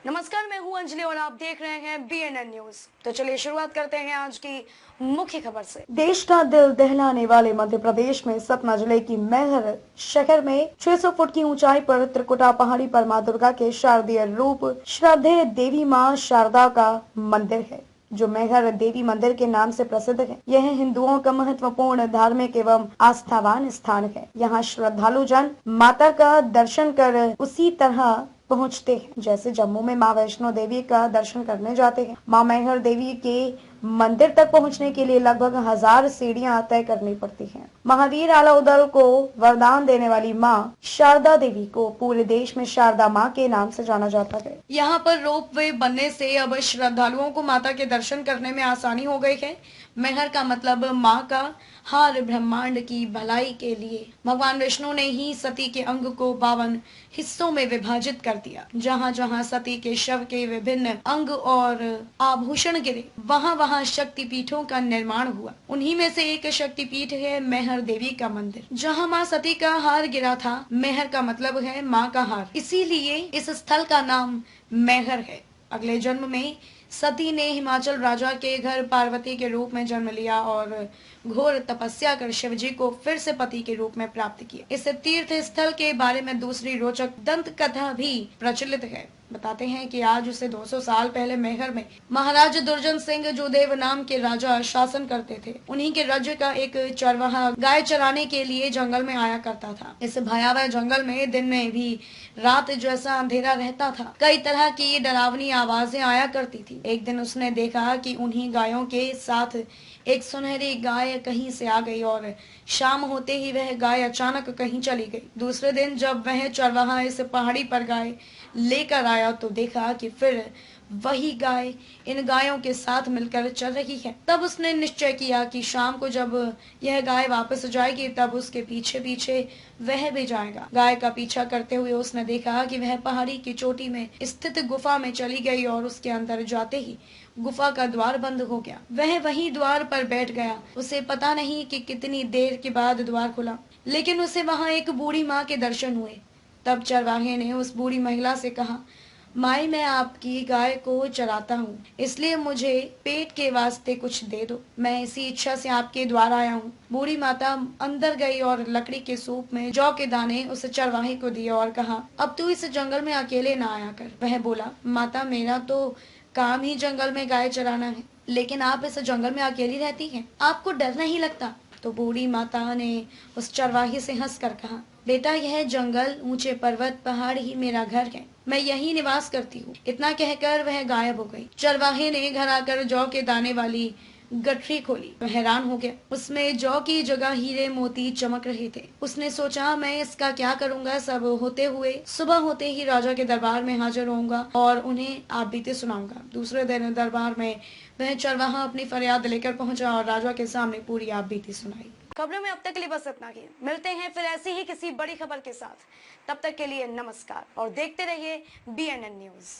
नमस्कार, मैं हूं अंजलि और आप देख रहे हैं BNN न्यूज। तो चलिए शुरुआत करते हैं आज की मुख्य खबर से। देश का दिल दहलाने वाले मध्य प्रदेश में सतना जिले की मैहर शहर में 600 फुट की ऊंचाई पर त्रिकुटा पहाड़ी पर मां दुर्गा के शारदीय रूप श्रद्धेय देवी मां शारदा का मंदिर है, जो मैहर देवी मंदिर के नाम से प्रसिद्ध है। यह हिंदुओं का महत्वपूर्ण धार्मिक एवं आस्थावान स्थान है। यहाँ श्रद्धालु जन माता का दर्शन कर उसी तरह पहुँचते हैं जैसे जम्मू में माँ वैष्णो देवी का दर्शन करने जाते हैं। माँ मैहर देवी के मंदिर तक पहुँचने के लिए लगभग 1000 सीढ़ियां तय करनी पड़ती हैं। महावीर आलाउदल को वरदान देने वाली माँ शारदा देवी को पूरे देश में शारदा माँ के नाम से जाना जाता है। यहाँ पर रोप वे बनने से अब श्रद्धालुओं को माता के दर्शन करने में आसानी हो गई है। मैहर का मतलब माँ का हार, ब्रह्मांड की भलाई के लिए भगवान विष्णु ने ही सती के अंग को 52 हिस्सों में विभाजित कर दिया। जहाँ जहाँ सती के शव के विभिन्न अंग और आभूषण गिरे, वहाँ वहाँ शक्ति पीठों का निर्माण हुआ। उन्हीं में से एक शक्ति पीठ है मैहर देवी का मंदिर। जहाँ माँ सती का हार गिरा था, मैहर का मतलब है माँ का हार, इसीलिए इस स्थल का नाम मैहर है। अगले जन्म में सती ने हिमाचल राजा के घर पार्वती के रूप में जन्म लिया और घोर तपस्या कर शिव जी को फिर से पति के रूप में प्राप्त किया। इस तीर्थ स्थल के बारे में दूसरी रोचक दंत कथा भी प्रचलित है। बताते हैं कि आज से 200 साल पहले मैहर में महाराज दुर्जन सिंह जोदेव नाम के राजा शासन करते थे। उन्हीं के राज्य का एक चरवाहा गाय चराने के लिए जंगल में आया करता था। इस भयावह जंगल में दिन में भी रात जैसा अंधेरा रहता था। कई तरह की डरावनी आवाजें आया करती थी। एक दिन उसने देखा कि उन्हीं गायों के साथ एक सुनहरी गाय कहीं से आ गई और शाम होते ही वह गाय अचानक कहीं चली गई। दूसरे दिन जब वह चरवाहा इस पहाड़ी पर गाय लेकर आया तो देखा कि फिर वही गाय इन गायों के साथ मिलकर चल रही है। तब उसने निश्चय किया कि शाम को जब यह गाय वापस जाएगी तब उसके पीछे पीछे वह भी जाएगा। गाय का पीछा करते हुए उसने देखा कि वह पहाड़ी की चोटी में स्थित गुफा में चली गई और उसके अंदर जाते ही गुफा का द्वार बंद हो गया। वह वहीं द्वार पर बैठ गया। उसे पता नहीं कि कितनी देर के बाद द्वार खुला, लेकिन उसे वहां एक बूढ़ी माँ के दर्शन हुए। तब चरवाहे ने उस बूढ़ी महिला से कहा, माई, मैं आपकी गाय को चराता हूँ, इसलिए मुझे पेट के वास्ते कुछ दे दो। मैं इसी इच्छा से आपके द्वार आया हूँ। बूढ़ी माता अंदर गई और लकड़ी के सूप में जौ के दाने उस चरवाहे को दिए और कहा, अब तू इस जंगल में अकेले ना आया कर। वह बोला, माता, मेरा तो काम ही जंगल में गाय चराना है, लेकिन आप इस जंगल में अकेली रहती हैं, आपको डर नहीं लगता? तो बूढ़ी माता ने उस चरवाहे से हंसकर कहा, बेटा, यह जंगल, ऊंचे पर्वत, पहाड़ ही मेरा घर है। मैं यही निवास करती हूँ। इतना कहकर वह गायब हो गई। चरवाहे ने घर आकर जौ के दाने वाली गठरी खोली। वह हैरान हो गया। उसमें जौ की जगह हीरे मोती चमक रहे थे। उसने सोचा, मैं इसका क्या करूंगा। सब होते हुए सुबह होते ही राजा के दरबार में हाजिर होऊंगा और उन्हें आप बीते सुनाऊंगा। दूसरे दिन दरबार में वह चरवाहा अपनी फरियाद लेकर पहुंचा और राजा के सामने पूरी आप बीती सुनाई। खबरों में अब तक के लिए बस इतना ही। मिलते हैं फिर ऐसी ही किसी बड़ी खबर के साथ। तब तक के लिए नमस्कार और देखते रहिए BNN न्यूज।